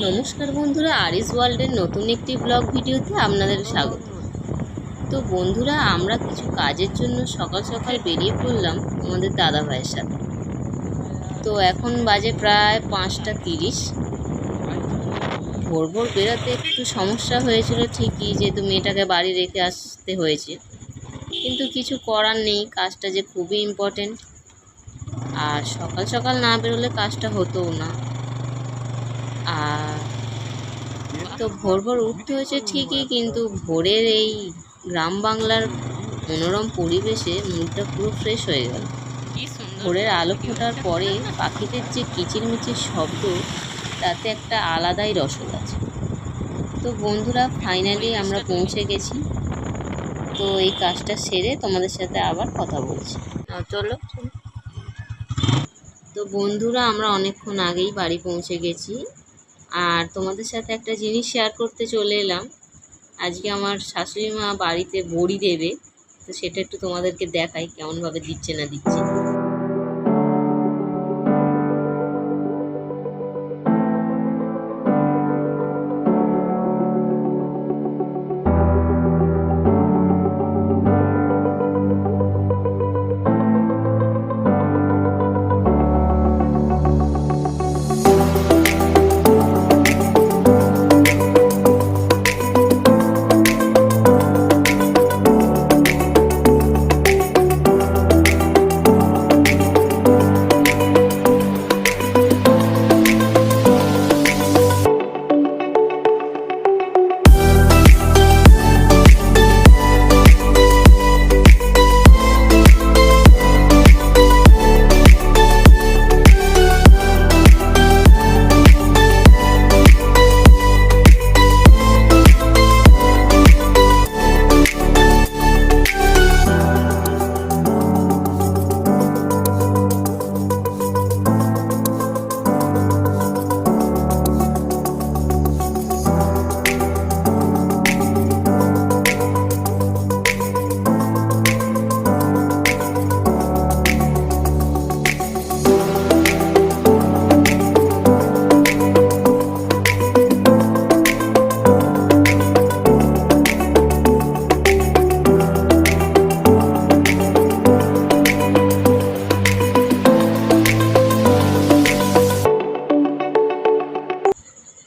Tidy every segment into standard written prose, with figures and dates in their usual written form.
নমস্কার বন্ধুরা, আরিস ওয়ার্ল্ডের নতুন একটি ব্লগ ভিডিওতে আপনাদের স্বাগত। তো বন্ধুরা, আমরা কিছু কাজের জন্য সকাল সকাল বেরিয়ে পড়লাম আমাদের দাদা ভাইয়ের সাথে। তো এখন বাজে প্রায় 5টা 30। ভোর ভোর বেরোতে একটু সমস্যা হয়েছিল ঠিকই, যেহেতু মেয়েটাকে বাড়ি রেখে আসতে হয়েছে, কিন্তু কিছু করার নেই, কাজটা যে খুবই ইম্পর্টেন্ট। আর সকাল সকাল না বেরোলে কাজটা হতোও না। আর তো ভোর ভোর উঠতে হয়েছে ঠিকই, কিন্তু ভোরের এই গ্রাম বাংলার মনোরম পরিবেশে মুডটা পুরো ফ্রেশ হয়ে গেল। ভোরের আলো ফোটার পরে পাখিদের যে কিচিরমিচির শব্দ, তাতে একটা আলাদাই রসদ আছে। তো বন্ধুরা, ফাইনালি আমরা পৌঁছে গেছি। তো এই কাজটা সেরে তোমাদের সাথে আবার কথা বলছি। চলো। তো বন্ধুরা, আমরা অনেকক্ষণ আগেই বাড়ি পৌঁছে গেছি। আর তোমাদের সাথে একটা জিনিস শেয়ার করতে চলে এলাম। আজকে আমার শাশুড়ি মা বাড়িতে বড়ি দেবে, তো সেটা একটু তোমাদেরকে দেখাই কেমনভাবে দিচ্ছে না দিচ্ছে।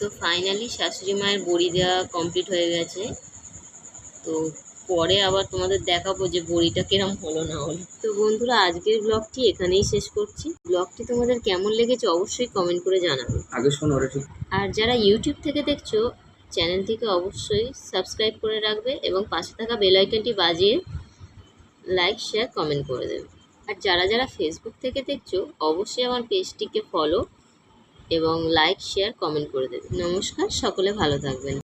তো ফাইনালি শাশুড়ি মায়ের বড়ি দেওয়া কমপ্লিট হয়ে গেছে। তো পরে আবার তোমাদের দেখাবো যে বড়িটা কিরম হলো না হলো। তো বন্ধুরা, আজকের ব্লগটি এখানেই শেষ করছি। ব্লগটি তোমাদের কেমন লেগেছে অবশ্যই কমেন্ট করে জানাবে। আর যারা ইউটিউব থেকে দেখছো, চ্যানেলটিকে অবশ্যই সাবস্ক্রাইব করে রাখবে এবং পাশে থাকা বেল আইকনটি বাজিয়ে লাইক শেয়ার কমেন্ট করে দেবে। আর যারা যারা ফেসবুক থেকে দেখছো, অবশ্যই আমার পেজটিকে ফলো এবং লাইক শেয়ার কমেন্ট করে দেবে। নমস্কার, সকলে ভালো থাকবেন।